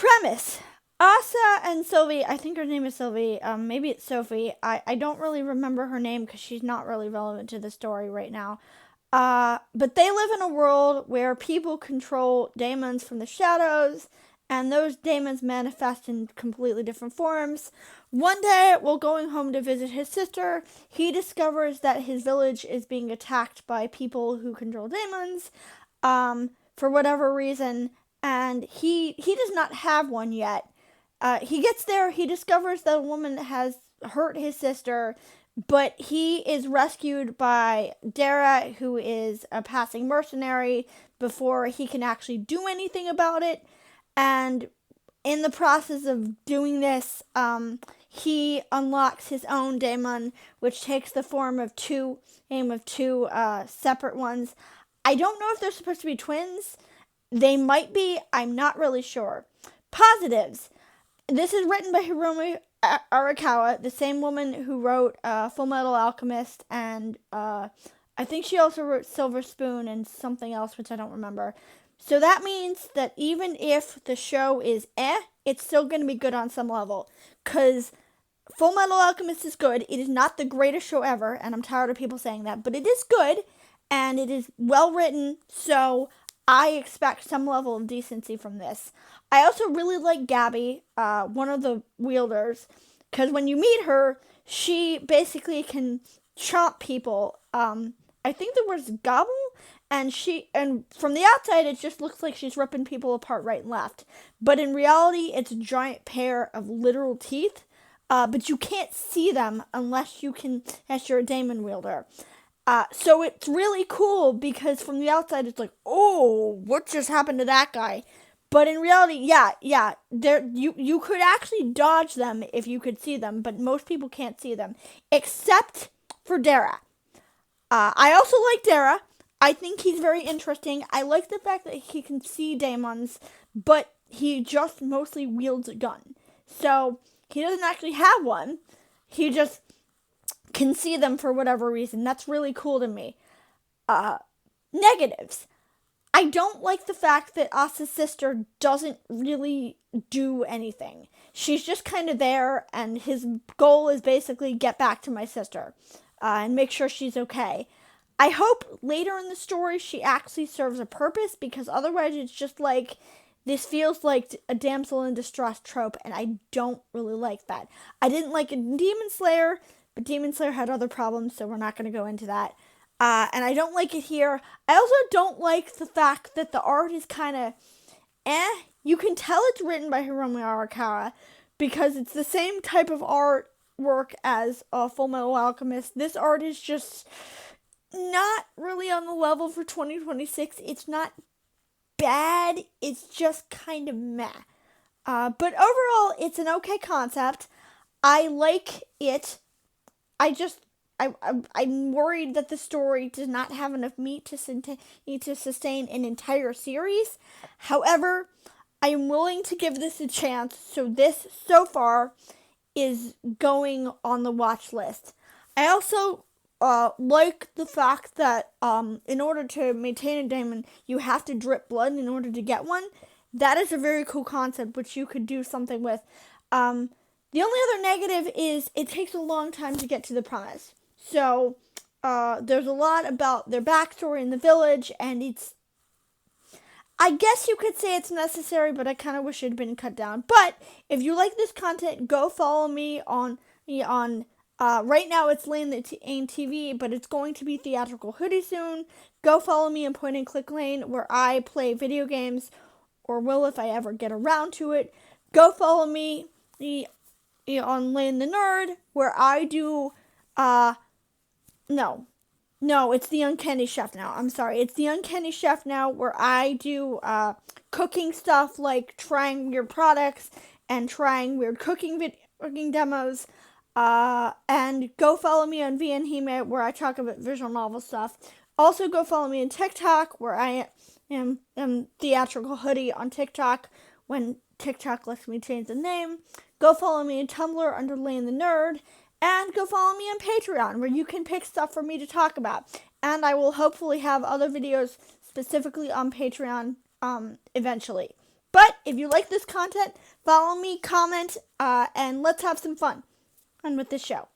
Premise. Asa and Sylvie, I think her name is Sylvie, maybe it's Sophie. I don't really remember her name because she's not really relevant to the story right now. But they live in a world where people control daemons from the shadows, and those daemons manifest in completely different forms. One day, while going home to visit his sister, he discovers that his village is being attacked by people who control daemons, for whatever reason, and he does not have one yet. He gets there, he discovers that a woman has hurt his sister, but he is rescued by Dara, who is a passing mercenary, before he can actually do anything about it. And in the process of doing this, he unlocks his own daemon, which takes the form of two separate ones. I don't know if they're supposed to be twins. They might be. I'm not really sure. Positives. This is written by Hiromi Arakawa, the same woman who wrote Fullmetal Alchemist, and I think she also wrote Silver Spoon and something else, which I don't remember. So that means that even if the show is it's still going to be good on some level. Because Fullmetal Alchemist is good. It is not the greatest show ever, and I'm tired of people saying that, but it is good, and it is well written, so I expect some level of decency from this. I also really like Gabby, one of the wielders, because when you meet her, she basically can chomp people. I think the word's gobble, and from the outside it just looks like she's ripping people apart right and left, but in reality it's a giant pair of literal teeth. But you can't see them unless you're a daemon wielder. So it's really cool because from the outside it's like, oh, what just happened to that guy? But in reality, yeah, you could actually dodge them if you could see them, but most people can't see them except for Dara. I also like Dara. I think he's very interesting. I like the fact that he can see daemons, but he just mostly wields a gun. So he doesn't actually have one. He just can see them for whatever reason. That's really cool to me. Negatives. I don't like the fact that Asa's sister doesn't really do anything. She's just kind of there, and his goal is basically get back to my sister and make sure she's okay. I hope later in the story she actually serves a purpose, because otherwise it's just like, this feels like a damsel in distress trope, and I don't really like that. I didn't like it in Demon Slayer, but Demon Slayer had other problems, so we're not going to go into that. And I don't like it here. I also don't like the fact that the art is kind of You can tell it's written by Hiromi Arakawa because it's the same type of artwork as Fullmetal Alchemist. This art is just not really on the level for 2026. It's not bad, it's just kind of meh. But overall, it's an okay concept. I like it. I'm worried that the story does not have enough meat to sustain an entire series. However, I am willing to give this a chance, so this, so far, is going on the watch list. I also like the fact that in order to maintain a daemon, you have to drip blood in order to get one. That is a very cool concept, which you could do something with. The only other negative is it takes a long time to get to the premise. So there's a lot about their backstory in the village, and I guess you could say it's necessary, but I kind of wish it had been cut down. But if you like this content, go follow me on right now it's Lane the Ain TV, but it's going to be Theatrical Hoodie soon. Go follow me in Point and Click Lane, where I play video games, or will if I ever get around to it. Go follow me on Lane the Nerd, where I do no, it's the Uncanny Chef now. I'm sorry. It's the Uncanny Chef now, where I do cooking stuff like trying weird products and trying weird cooking demos. And go follow me on VN Hime, where I talk about visual novel stuff. Also, go follow me on TikTok, where I am Theatrical Hoodie on TikTok, when TikTok lets me change the name. Go follow me on Tumblr under Lane the Nerd. And go follow me on Patreon, where you can pick stuff for me to talk about. And I will hopefully have other videos specifically on Patreon eventually. But if you like this content, follow me, comment, and let's have some fun with this show.